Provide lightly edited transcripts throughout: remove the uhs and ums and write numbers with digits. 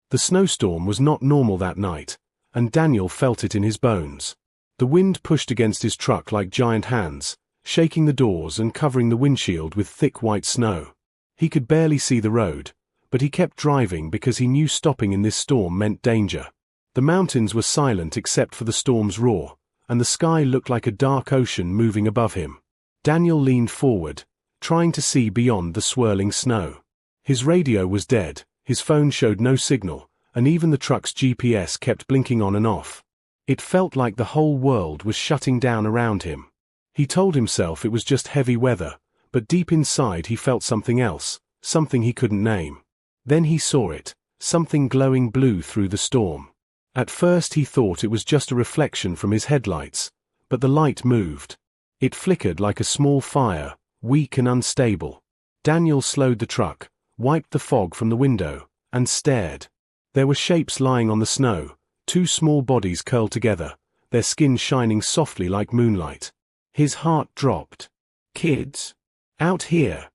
The snowstorm was not normal that night, and Daniel felt it in his bones. The wind pushed against his truck like giant hands, shaking the doors and covering the windshield with thick white snow. He could barely see the road, but he kept driving because he knew stopping in this storm meant danger. The mountains were silent except for the storm's roar, and the sky looked like a dark ocean moving above him. Daniel leaned forward, trying to see beyond the swirling snow. His radio was dead, his phone showed no signal, and even the truck's GPS kept blinking on and off. It felt like the whole world was shutting down around him. He told himself it was just heavy weather, but deep inside he felt something else, something he couldn't name. Then he saw it, something glowing blue through the storm. At first he thought it was just a reflection from his headlights, but the light moved. It flickered like a small fire, weak and unstable. Daniel slowed the truck, wiped the fog from the window, and stared. There were shapes lying on the snow, two small bodies curled together, their skin shining softly like moonlight. His heart dropped. "Kids. Out here,"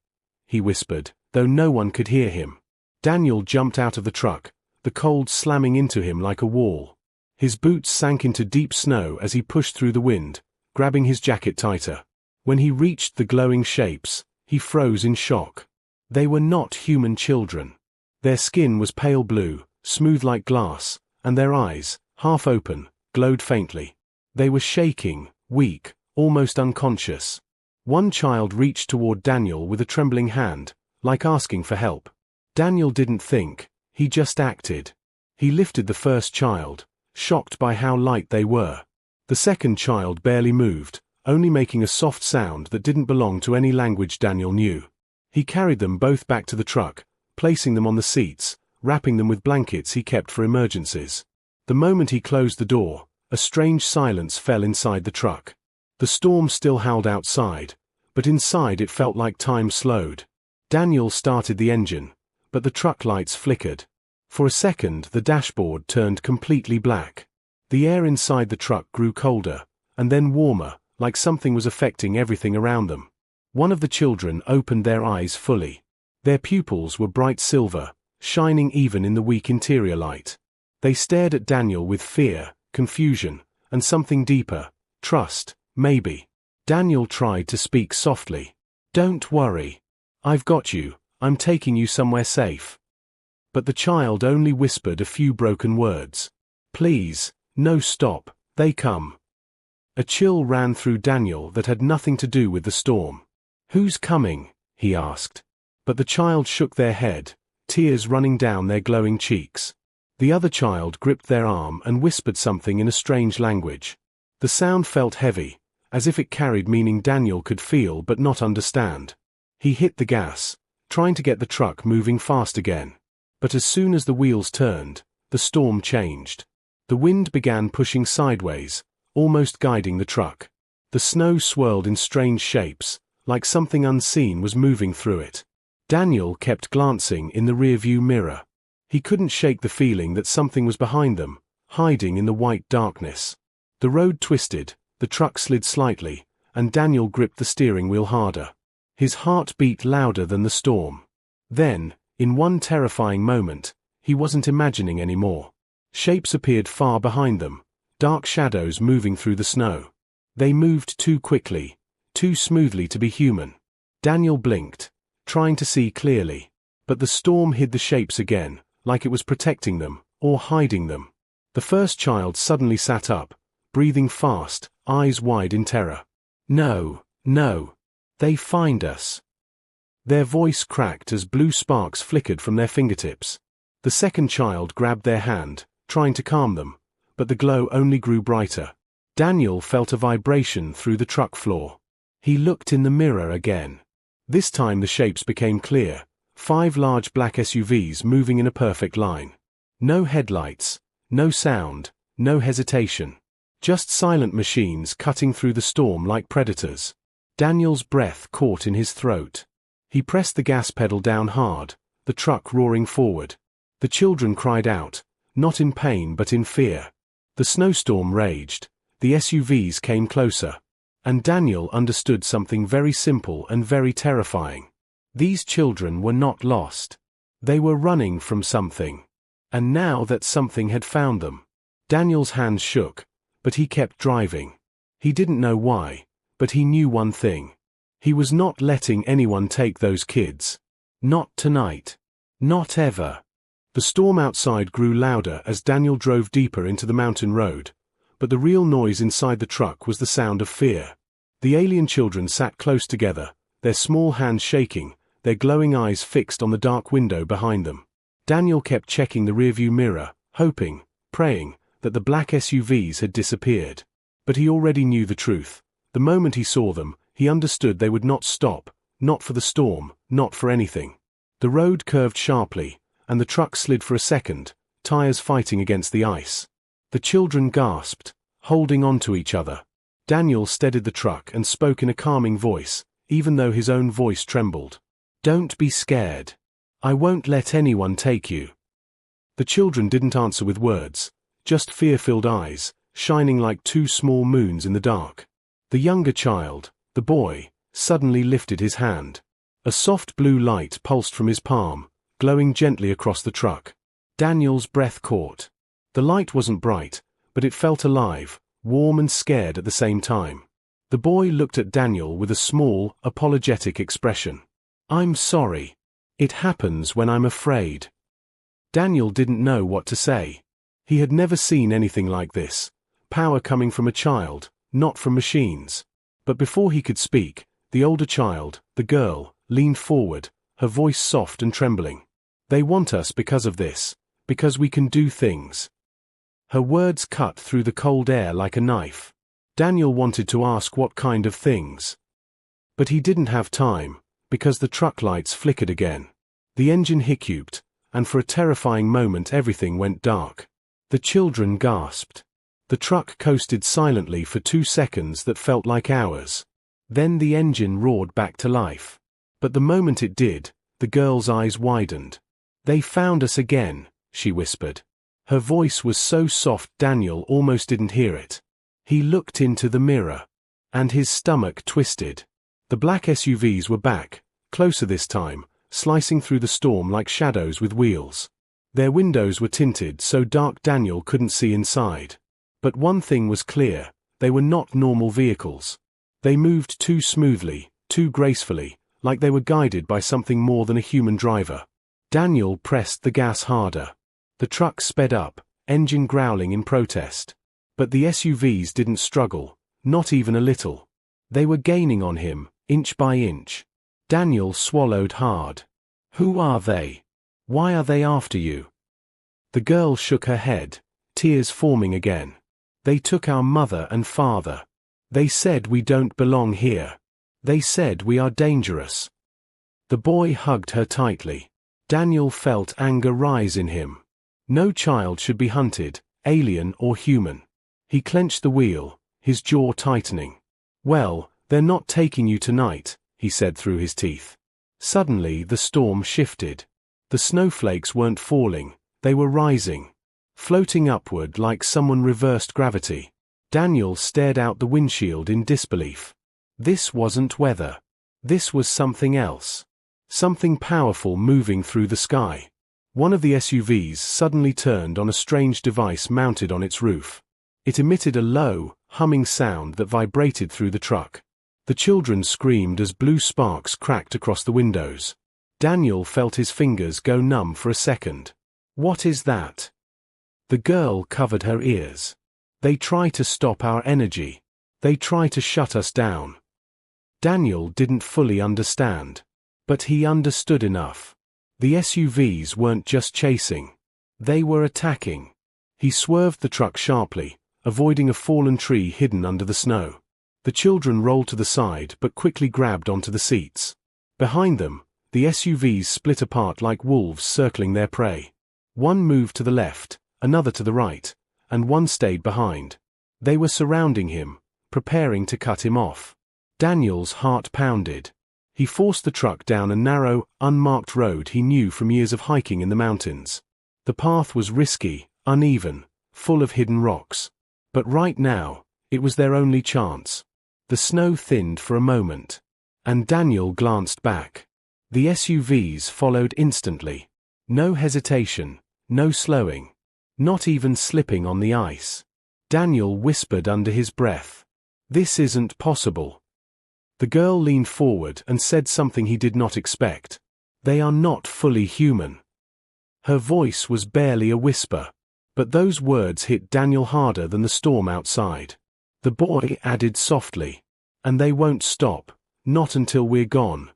he whispered, though no one could hear him. Daniel jumped out of the truck, the cold slamming into him like a wall. His boots sank into deep snow as he pushed through the wind, grabbing his jacket tighter. When he reached the glowing shapes, he froze in shock. They were not human children. Their skin was pale blue, smooth like glass, and their eyes, half open, glowed faintly. They were shaking, weak, almost unconscious. One child reached toward Daniel with a trembling hand, like asking for help. Daniel didn't think, he just acted. He lifted the first child, shocked by how light they were. The second child barely moved, only making a soft sound that didn't belong to any language Daniel knew. He carried them both back to the truck, placing them on the seats, wrapping them with blankets he kept for emergencies. The moment he closed the door, a strange silence fell inside the truck. The storm still howled outside, but inside it felt like time slowed. Daniel started the engine, but the truck lights flickered. For a second the dashboard turned completely black. The air inside the truck grew colder, and then warmer, like something was affecting everything around them. One of the children opened their eyes fully. Their pupils were bright silver, shining even in the weak interior light. They stared at Daniel with fear, confusion, and something deeper, trust, maybe. Daniel tried to speak softly. "Don't worry. I've got you, I'm taking you somewhere safe." But the child only whispered a few broken words. "Please, no, stop, they come." A chill ran through Daniel that had nothing to do with the storm. "Who's coming?" he asked. But the child shook their head, tears running down their glowing cheeks. The other child gripped their arm and whispered something in a strange language. The sound felt heavy, as if it carried meaning Daniel could feel but not understand. He hit the gas, trying to get the truck moving fast again. But as soon as the wheels turned, the storm changed. The wind began pushing sideways, almost guiding the truck. The snow swirled in strange shapes, like something unseen was moving through it. Daniel kept glancing in the rearview mirror. He couldn't shake the feeling that something was behind them, hiding in the white darkness. The road twisted, the truck slid slightly, and Daniel gripped the steering wheel harder. His heart beat louder than the storm. Then, in one terrifying moment, he wasn't imagining anymore. Shapes appeared far behind them, dark shadows moving through the snow. They moved too quickly, too smoothly to be human. Daniel blinked, trying to see clearly. But the storm hid the shapes again, like it was protecting them, or hiding them. The first child suddenly sat up, breathing fast, eyes wide in terror. "No, no. They find us." Their voice cracked as blue sparks flickered from their fingertips. The second child grabbed their hand, trying to calm them, but the glow only grew brighter. Daniel felt a vibration through the truck floor. He looked in the mirror again. This time the shapes became clear, 5 large black SUVs moving in a perfect line. No headlights, no sound, no hesitation. Just silent machines cutting through the storm like predators. Daniel's breath caught in his throat. He pressed the gas pedal down hard, the truck roaring forward. The children cried out, not in pain but in fear. The snowstorm raged, the SUVs came closer. And Daniel understood something very simple and very terrifying. These children were not lost. They were running from something. And now that something had found them. Daniel's hands shook, but he kept driving. He didn't know why, but he knew one thing. He was not letting anyone take those kids. Not tonight. Not ever. The storm outside grew louder as Daniel drove deeper into the mountain road, but the real noise inside the truck was the sound of fear. The alien children sat close together, their small hands shaking, their glowing eyes fixed on the dark window behind them. Daniel kept checking the rearview mirror, hoping, praying, that the black SUVs had disappeared. But he already knew the truth. The moment he saw them, he understood they would not stop, not for the storm, not for anything. The road curved sharply, and the truck slid for a second, tires fighting against the ice. The children gasped, holding on to each other. Daniel steadied the truck and spoke in a calming voice, even though his own voice trembled. "Don't be scared. I won't let anyone take you." The children didn't answer with words, just fear-filled eyes, shining like two small moons in the dark. The younger child, the boy, suddenly lifted his hand. A soft blue light pulsed from his palm, glowing gently across the truck. Daniel's breath caught. The light wasn't bright, but it felt alive, warm and scared at the same time. The boy looked at Daniel with a small, apologetic expression. "I'm sorry. It happens when I'm afraid." Daniel didn't know what to say. He had never seen anything like this. Power coming from a child, not from machines. But before he could speak, the older child, the girl, leaned forward, her voice soft and trembling. "They want us because of this, because we can do things." Her words cut through the cold air like a knife. Daniel wanted to ask what kind of things. But he didn't have time, because the truck lights flickered again. The engine hiccuped, and for a terrifying moment everything went dark. The children gasped. The truck coasted silently for 2 seconds that felt like hours. Then the engine roared back to life. But the moment it did, the girl's eyes widened. "They found us again," she whispered. Her voice was so soft Daniel almost didn't hear it. He looked into the mirror, and his stomach twisted. The black SUVs were back, closer this time, slicing through the storm like shadows with wheels. Their windows were tinted so dark Daniel couldn't see inside. But one thing was clear, they were not normal vehicles. They moved too smoothly, too gracefully, like they were guided by something more than a human driver. Daniel pressed the gas harder. The truck sped up, engine growling in protest. But the SUVs didn't struggle, not even a little. They were gaining on him, inch by inch. Daniel swallowed hard. "Who are they? Why are they after you?" The girl shook her head, tears forming again. "They took our mother and father. They said we don't belong here. They said we are dangerous." The boy hugged her tightly. Daniel felt anger rise in him. No child should be hunted, alien or human. He clenched the wheel, his jaw tightening. "Well, they're not taking you tonight," he said through his teeth. Suddenly the storm shifted. The snowflakes weren't falling, they were rising. Floating upward like someone reversed gravity. Daniel stared out the windshield in disbelief. This wasn't weather. This was something else. Something powerful moving through the sky. One of the SUVs suddenly turned on a strange device mounted on its roof. It emitted a low, humming sound that vibrated through the truck. The children screamed as blue sparks cracked across the windows. Daniel felt his fingers go numb for a second. "What is that?" The girl covered her ears. "They try to stop our energy. They try to shut us down." Daniel didn't fully understand. But he understood enough. The SUVs weren't just chasing. They were attacking. He swerved the truck sharply, avoiding a fallen tree hidden under the snow. The children rolled to the side but quickly grabbed onto the seats. Behind them, the SUVs split apart like wolves circling their prey. One moved to the left, another to the right, and one stayed behind. They were surrounding him, preparing to cut him off. Daniel's heart pounded. He forced the truck down a narrow, unmarked road he knew from years of hiking in the mountains. The path was risky, uneven, full of hidden rocks. But right now, it was their only chance. The snow thinned for a moment. And Daniel glanced back. The SUVs followed instantly. No hesitation, No slowing. Not even slipping on the ice. Daniel whispered under his breath. "This isn't possible." The girl leaned forward and said something he did not expect. "They are not fully human." Her voice was barely a whisper, but those words hit Daniel harder than the storm outside. The boy added softly, "And they won't stop, not until we're gone."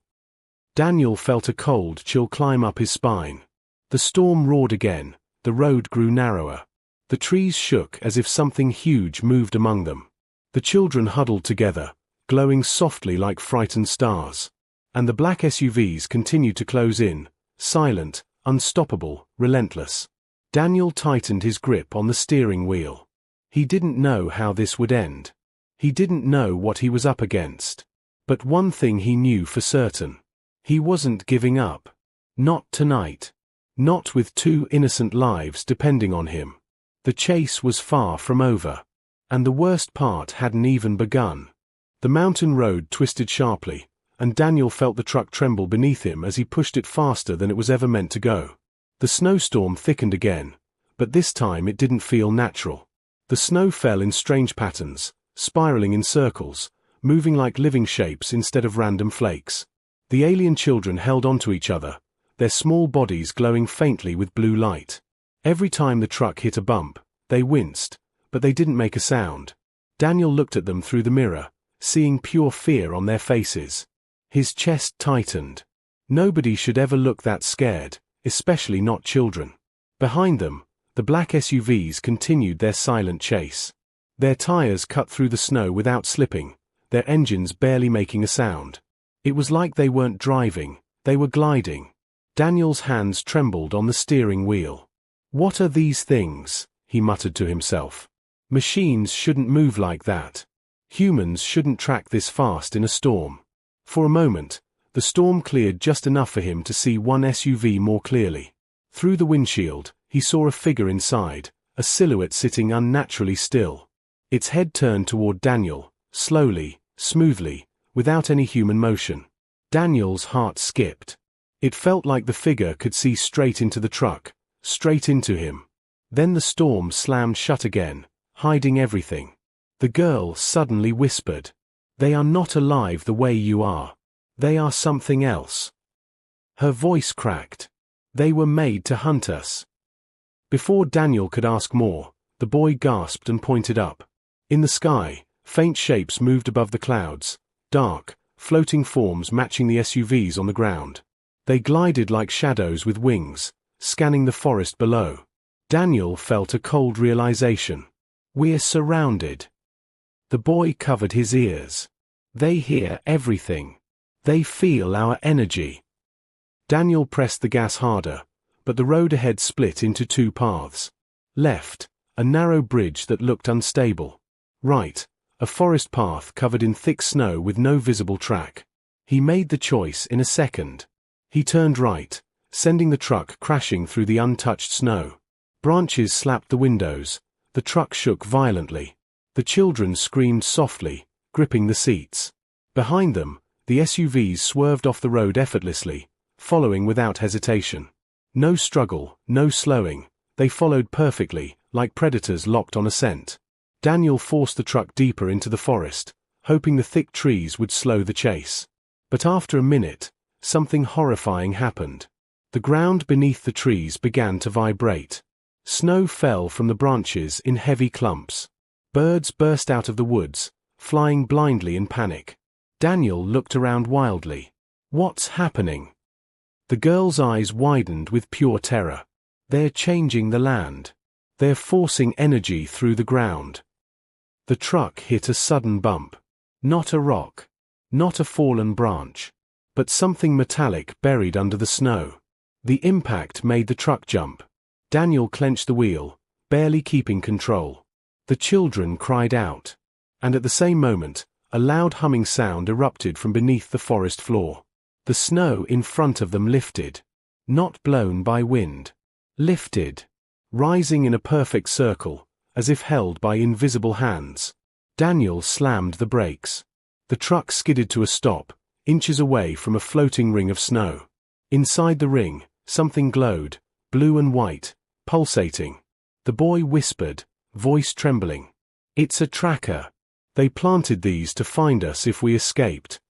Daniel felt a cold chill climb up his spine. The storm roared again, the road grew narrower. The trees shook as if something huge moved among them. The children huddled together, glowing softly like frightened stars. And the black SUVs continued to close in, silent, unstoppable, relentless. Daniel tightened his grip on the steering wheel. He didn't know how this would end. He didn't know what he was up against. But one thing he knew for certain. He wasn't giving up. Not tonight. Not with 2 innocent lives depending on him. The chase was far from over. And the worst part hadn't even begun. The mountain road twisted sharply, and Daniel felt the truck tremble beneath him as he pushed it faster than it was ever meant to go. The snowstorm thickened again, but this time it didn't feel natural. The snow fell in strange patterns, spiraling in circles, moving like living shapes instead of random flakes. The alien children held onto each other, their small bodies glowing faintly with blue light. Every time the truck hit a bump, they winced, but they didn't make a sound. Daniel looked at them through the mirror, seeing pure fear on their faces. His chest tightened. Nobody should ever look that scared, especially not children. Behind them, the black SUVs continued their silent chase. Their tires cut through the snow without slipping, their engines barely making a sound. It was like they weren't driving, they were gliding. Daniel's hands trembled on the steering wheel. "What are these things?" he muttered to himself. "Machines shouldn't move like that. Humans shouldn't track this fast in a storm." For a moment, the storm cleared just enough for him to see one SUV more clearly. Through the windshield, he saw a figure inside, a silhouette sitting unnaturally still. Its head turned toward Daniel, slowly, smoothly, without any human motion. Daniel's heart skipped. It felt like the figure could see straight into the truck, straight into him. Then the storm slammed shut again, hiding everything. The girl suddenly whispered, "They are not alive the way you are. They are something else." Her voice cracked. "They were made to hunt us." Before Daniel could ask more, the boy gasped and pointed up. In the sky, faint shapes moved above the clouds, dark, floating forms matching the SUVs on the ground. They glided like shadows with wings, scanning the forest below. Daniel felt a cold realization. "We're surrounded." The boy covered his ears. "They hear everything. They feel our energy." Daniel pressed the gas harder, but the road ahead split into 2 paths. Left, a narrow bridge that looked unstable. Right, a forest path covered in thick snow with no visible track. He made the choice in a second. He turned right, sending the truck crashing through the untouched snow. Branches slapped the windows. The truck shook violently. The children screamed softly, gripping the seats. Behind them, the SUVs swerved off the road effortlessly, following without hesitation. No struggle, no slowing. They followed perfectly, like predators locked on a scent. Daniel forced the truck deeper into the forest, hoping the thick trees would slow the chase. But after a minute, something horrifying happened. The ground beneath the trees began to vibrate. Snow fell from the branches in heavy clumps. Birds burst out of the woods, flying blindly in panic. Daniel looked around wildly. "What's happening?" The girl's eyes widened with pure terror. "They're changing the land. They're forcing energy through the ground." The truck hit a sudden bump. Not a rock. Not a fallen branch. But something metallic buried under the snow. The impact made the truck jump. Daniel clenched the wheel, barely keeping control. The children cried out. And at the same moment, a loud humming sound erupted from beneath the forest floor. The snow in front of them lifted. Not blown by wind. Lifted. Rising in a perfect circle, as if held by invisible hands. Daniel slammed the brakes. The truck skidded to a stop, inches away from a floating ring of snow. Inside the ring, something glowed, blue and white, pulsating. The boy whispered, voice trembling. "It's a tracker. They planted these to find us if we escaped."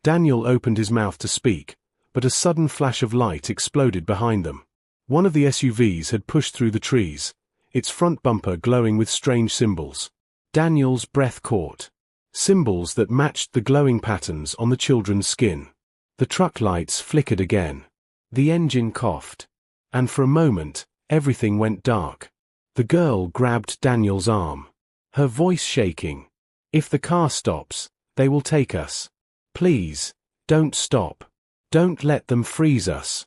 Daniel opened his mouth to speak, but a sudden flash of light exploded behind them. One of the SUVs had pushed through the trees, its front bumper glowing with strange symbols. Daniel's breath caught. Symbols that matched the glowing patterns on the children's skin. The truck lights flickered again. The engine coughed. And for a moment, everything went dark. The girl grabbed Daniel's arm. Her voice shaking. "If the car stops, they will take us. Please, don't stop. Don't let them freeze us."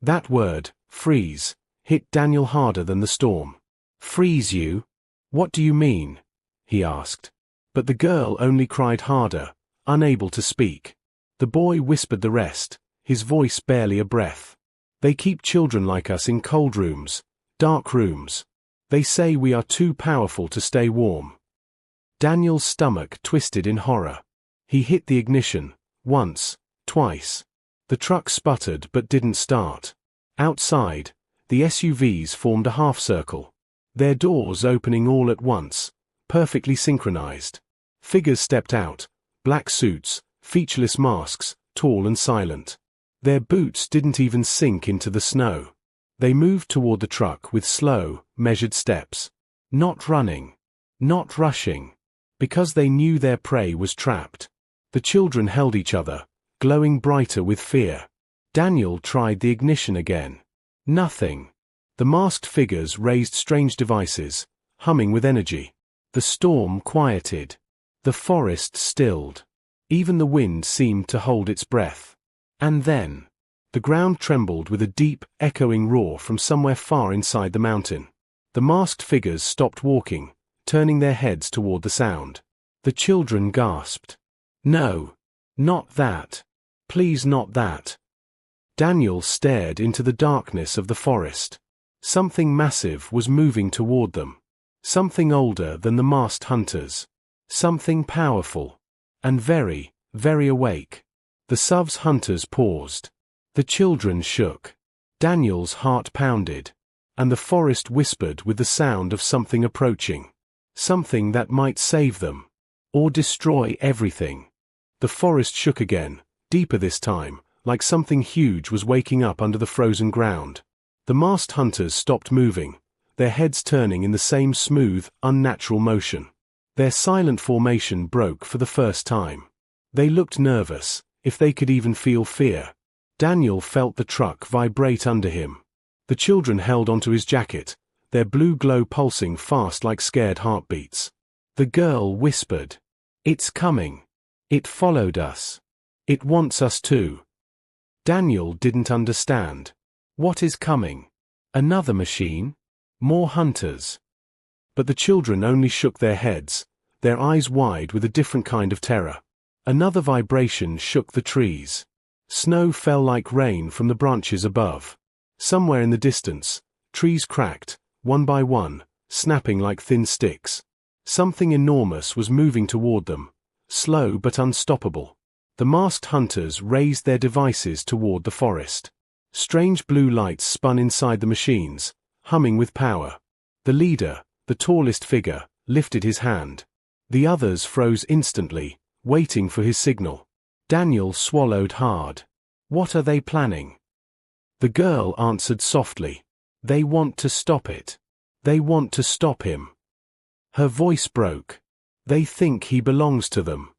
That word, freeze, hit Daniel harder than the storm. "Freeze you? What do you mean?" he asked. But the girl only cried harder, unable to speak. The boy whispered the rest, his voice barely a breath. "They keep children like us in cold rooms, dark rooms. They say we are too powerful to stay warm." Daniel's stomach twisted in horror. He hit the ignition, once, twice. The truck sputtered but didn't start. Outside, the SUVs formed a half circle, their doors opening all at once, perfectly synchronized. Figures stepped out, black suits, featureless masks, tall and silent. Their boots didn't even sink into the snow. They moved toward the truck with slow, measured steps. Not running. Not rushing. Because they knew their prey was trapped. The children held each other, glowing brighter with fear. Daniel tried the ignition again. Nothing. The masked figures raised strange devices, humming with energy. The storm quieted. The forest stilled. Even the wind seemed to hold its breath. And then, the ground trembled with a deep, echoing roar from somewhere far inside the mountain. The masked figures stopped walking, turning their heads toward the sound. The children gasped. "No. Not that. Please not that." Daniel stared into the darkness of the forest. Something massive was moving toward them. Something older than the masked hunters. Something powerful. And very, very awake. The SUV's hunters paused. The children shook. Daniel's heart pounded. And the forest whispered with the sound of something approaching. Something that might save them. Or destroy everything. The forest shook again, deeper this time, like something huge was waking up under the frozen ground. The masked hunters stopped moving, their heads turning in the same smooth, unnatural motion. Their silent formation broke for the first time. They looked nervous, if they could even feel fear. Daniel felt the truck vibrate under him. The children held onto his jacket, their blue glow pulsing fast like scared heartbeats. The girl whispered, "It's coming. It followed us. It wants us too." Daniel didn't understand. What is coming? Another machine? More hunters? But the children only shook their heads, their eyes wide with a different kind of terror. Another vibration shook the trees. Snow fell like rain from the branches above. Somewhere in the distance, trees cracked, one by one, snapping like thin sticks. Something enormous was moving toward them, slow but unstoppable. The masked hunters raised their devices toward the forest. Strange blue lights spun inside the machines, humming with power. The leader, the tallest figure, lifted his hand. The others froze instantly, waiting for his signal. Daniel swallowed hard. What are they planning? The girl answered softly. They want to stop it. They want to stop him. Her voice broke. They think he belongs to them.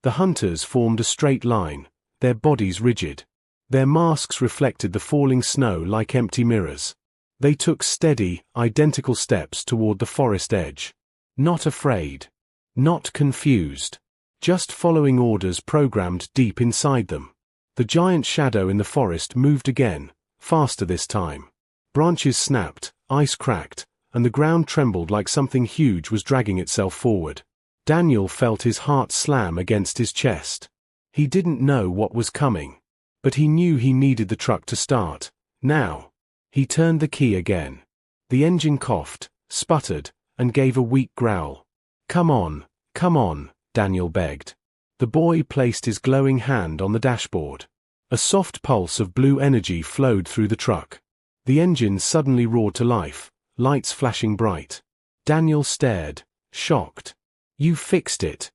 The hunters formed a straight line, their bodies rigid. Their masks reflected the falling snow like empty mirrors. They took steady, identical steps toward the forest edge. Not afraid. Not confused. Just following orders programmed deep inside them. The giant shadow in the forest moved again, faster this time. Branches snapped, ice cracked, and the ground trembled like something huge was dragging itself forward. Daniel felt his heart slam against his chest. He didn't know what was coming. But he knew he needed the truck to start. Now. He turned the key again. The engine coughed, sputtered, and gave a weak growl. Come on, Daniel begged. The boy placed his glowing hand on the dashboard. A soft pulse of blue energy flowed through the truck. The engine suddenly roared to life, lights flashing bright. Daniel stared, shocked. "You fixed it."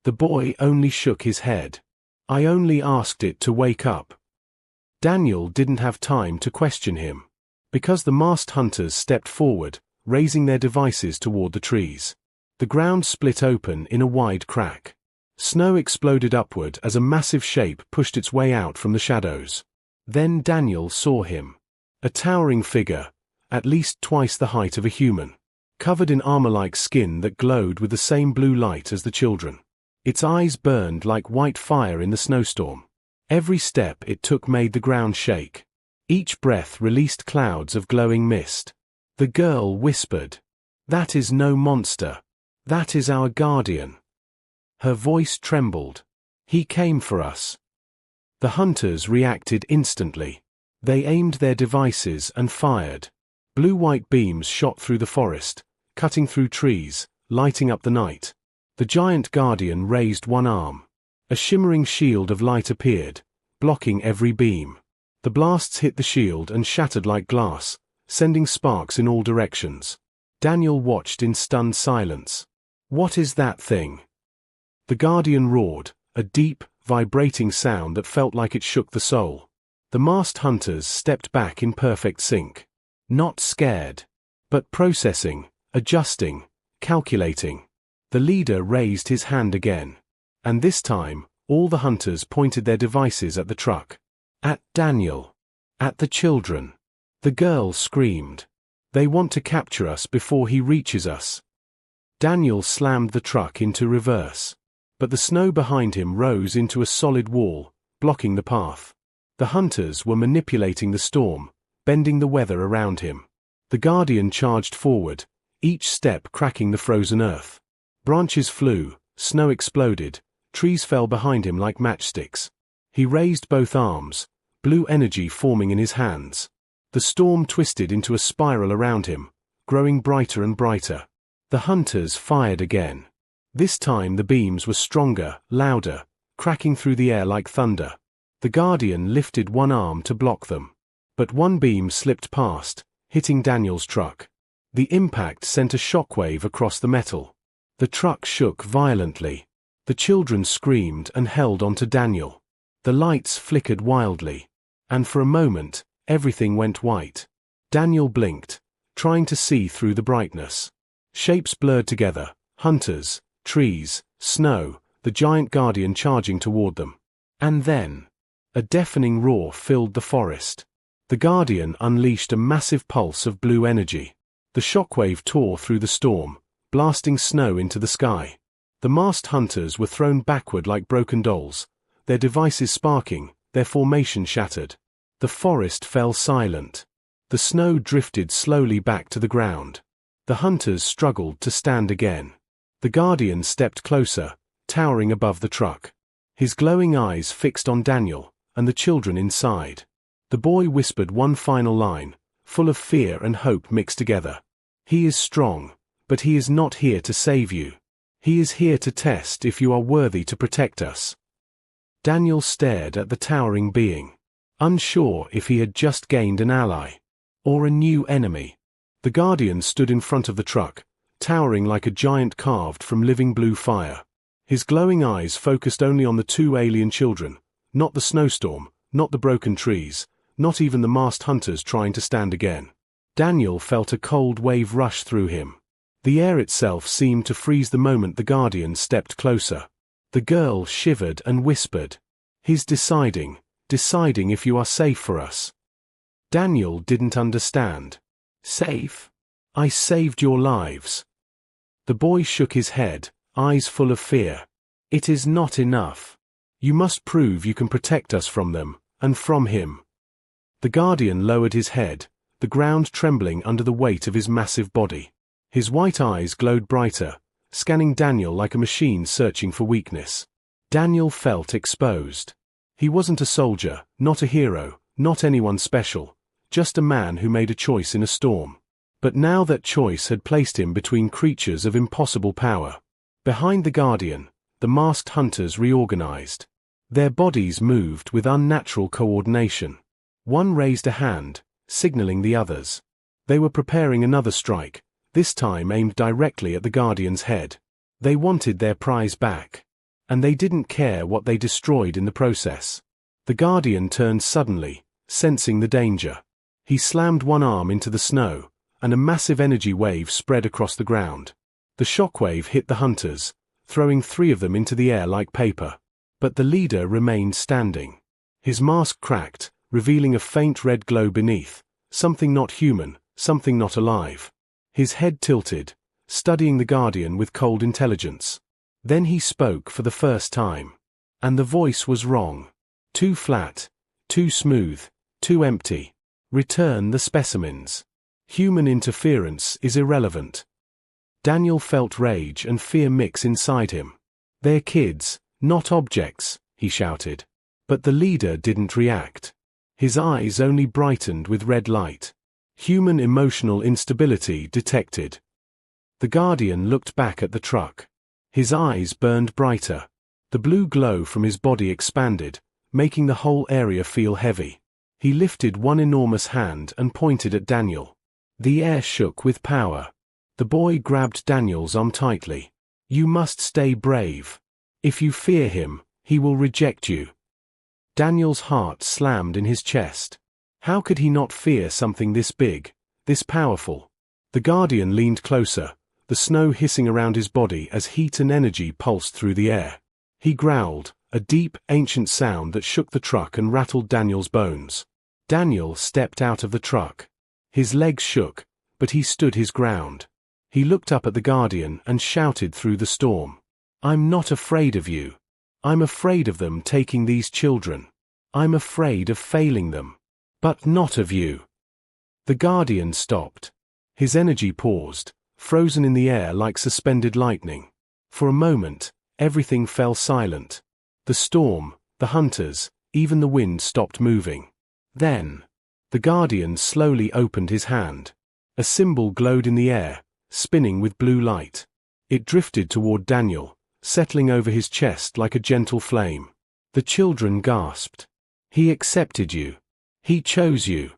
The boy only shook his head. "I only asked it to wake up." Daniel didn't have time to question him. Because the masked hunters stepped forward, raising their devices toward the trees. The ground split open in a wide crack. Snow exploded upward as a massive shape pushed its way out from the shadows. Then Daniel saw him. A towering figure, at least twice the height of a human. Covered in armor-like skin that glowed with the same blue light as the children. Its eyes burned like white fire in the snowstorm. Every step it took made the ground shake. Each breath released clouds of glowing mist. The girl whispered, "That is no monster. That is our guardian." Her voice trembled. "He came for us." The hunters reacted instantly. They aimed their devices and fired. Blue-white beams shot through the forest, cutting through trees, lighting up the night. The giant guardian raised one arm. A shimmering shield of light appeared, blocking every beam. The blasts hit the shield and shattered like glass, sending sparks in all directions. Daniel watched in stunned silence. "What is that thing?" The guardian roared, a deep, vibrating sound that felt like it shook the soul. The masked hunters stepped back in perfect sync. Not scared, but processing, adjusting, calculating. The leader raised his hand again. And this time, all the hunters pointed their devices at the truck. At Daniel. At the children. The girl screamed. "They want to capture us before he reaches us." Daniel slammed the truck into reverse. But the snow behind him rose into a solid wall, blocking the path. The hunters were manipulating the storm, bending the weather around him. The guardian charged forward, each step cracking the frozen earth. Branches flew, snow exploded, trees fell behind him like matchsticks. He raised both arms, blue energy forming in his hands. The storm twisted into a spiral around him, growing brighter and brighter. The hunters fired again. This time the beams were stronger, louder, cracking through the air like thunder. The guardian lifted one arm to block them. But one beam slipped past, hitting Daniel's truck. The impact sent a shockwave across the metal. The truck shook violently. The children screamed and held onto Daniel. The lights flickered wildly. And for a moment, everything went white. Daniel blinked, trying to see through the brightness. Shapes blurred together, hunters, trees, snow, the giant guardian charging toward them. And then, a deafening roar filled the forest. The guardian unleashed a massive pulse of blue energy. The shockwave tore through the storm, blasting snow into the sky. The masked hunters were thrown backward like broken dolls, their devices sparking, their formation shattered. The forest fell silent. The snow drifted slowly back to the ground. The hunters struggled to stand again. The guardian stepped closer, towering above the truck. His glowing eyes fixed on Daniel and the children inside. The boy whispered one final line, full of fear and hope mixed together. "He is strong, but he is not here to save you. He is here to test if you are worthy to protect us." Daniel stared at the towering being, unsure if he had just gained an ally or a new enemy. The guardian stood in front of the truck, towering like a giant carved from living blue fire. His glowing eyes focused only on the two alien children, not the snowstorm, not the broken trees, not even the masked hunters trying to stand again. Daniel felt a cold wave rush through him. The air itself seemed to freeze the moment the guardian stepped closer. The girl shivered and whispered, "He's deciding if you are safe for us." Daniel didn't understand. "Safe? I saved your lives." The boy shook his head, eyes full of fear. "It is not enough. You must prove you can protect us from them, and from him." The guardian lowered his head, the ground trembling under the weight of his massive body. His white eyes glowed brighter, scanning Daniel like a machine searching for weakness. Daniel felt exposed. He wasn't a soldier, not a hero, not anyone special, just a man who made a choice in a storm. But now that choice had placed him between creatures of impossible power. Behind the guardian, the masked hunters reorganized. Their bodies moved with unnatural coordination. One raised a hand, signaling the others. They were preparing another strike, this time aimed directly at the Guardian's head. They wanted their prize back. And they didn't care what they destroyed in the process. The Guardian turned suddenly, sensing the danger. He slammed one arm into the snow, and a massive energy wave spread across the ground. The shockwave hit the hunters, throwing 3 of them into the air like paper. But the leader remained standing. His mask cracked, revealing a faint red glow beneath, something not human, something not alive. His head tilted, studying the Guardian with cold intelligence. Then he spoke for the first time. And the voice was wrong. Too flat, too smooth, too empty. Return the specimens. Human interference is irrelevant. Daniel felt rage and fear mix inside him. They're kids, not objects, he shouted. But the leader didn't react. His eyes only brightened with red light. Human emotional instability detected. The Guardian looked back at the truck. His eyes burned brighter. The blue glow from his body expanded, making the whole area feel heavy. He lifted one enormous hand and pointed at Daniel. The air shook with power. The boy grabbed Daniel's arm tightly. You must stay brave. If you fear him, he will reject you. Daniel's heart slammed in his chest. How could he not fear something this big, this powerful? The Guardian leaned closer, the snow hissing around his body as heat and energy pulsed through the air. He growled, a deep, ancient sound that shook the truck and rattled Daniel's bones. Daniel stepped out of the truck. His legs shook, but he stood his ground. He looked up at the Guardian and shouted through the storm. I'm not afraid of you. I'm afraid of them taking these children. I'm afraid of failing them. But not of you. The Guardian stopped. His energy paused, frozen in the air like suspended lightning. For a moment, everything fell silent. The storm, the hunters, even the wind stopped moving. Then, the Guardian slowly opened his hand. A symbol glowed in the air, spinning with blue light. It drifted toward Daniel, settling over his chest like a gentle flame. The children gasped. He accepted you. He chose you.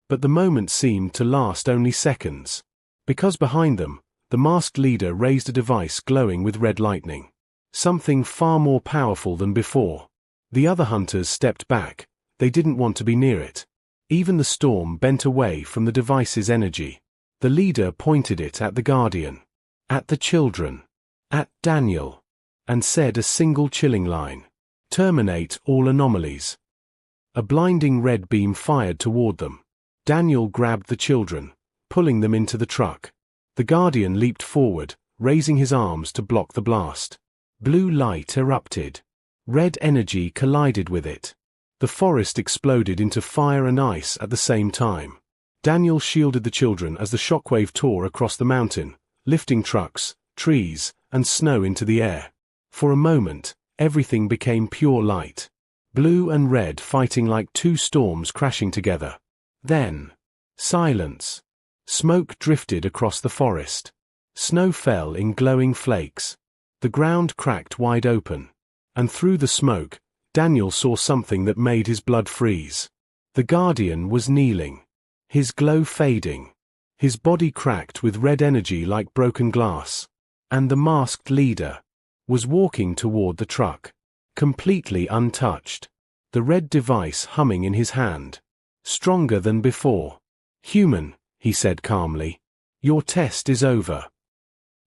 But the moment seemed to last only seconds. Because behind them, the masked leader raised a device glowing with red lightning. Something far more powerful than before. The other hunters stepped back. They didn't want to be near it. Even the storm bent away from the device's energy. The leader pointed it at the Guardian. At the children. At Daniel. And said a single chilling line. Terminate all anomalies. A blinding red beam fired toward them. Daniel grabbed the children, pulling them into the truck. The Guardian leaped forward, raising his arms to block the blast. Blue light erupted. Red energy collided with it. The forest exploded into fire and ice at the same time. Daniel shielded the children as the shockwave tore across the mountain, lifting trucks, trees, and snow into the air. For a moment, everything became pure light. Blue and red fighting like 2 storms crashing together. Then, silence. Smoke drifted across the forest. Snow fell in glowing flakes. The ground cracked wide open. And through the smoke, Daniel saw something that made his blood freeze. The Guardian was kneeling. His glow fading. His body cracked with red energy like broken glass. And the masked leader was walking toward the truck. Completely untouched. The red device humming in his hand. Stronger than before. Human, he said calmly. Your test is over.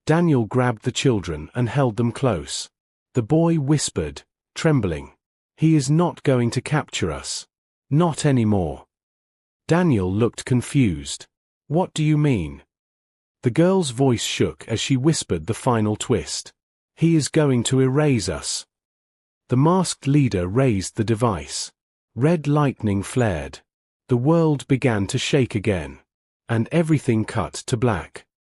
Daniel grabbed the children and held them close. The boy whispered, trembling. He is not going to capture us. Not anymore. Daniel looked confused. What do you mean? The girl's voice shook as she whispered the final twist. He is going to erase us. The masked leader raised the device. Red lightning flared. The world began to shake again. And everything cut to black.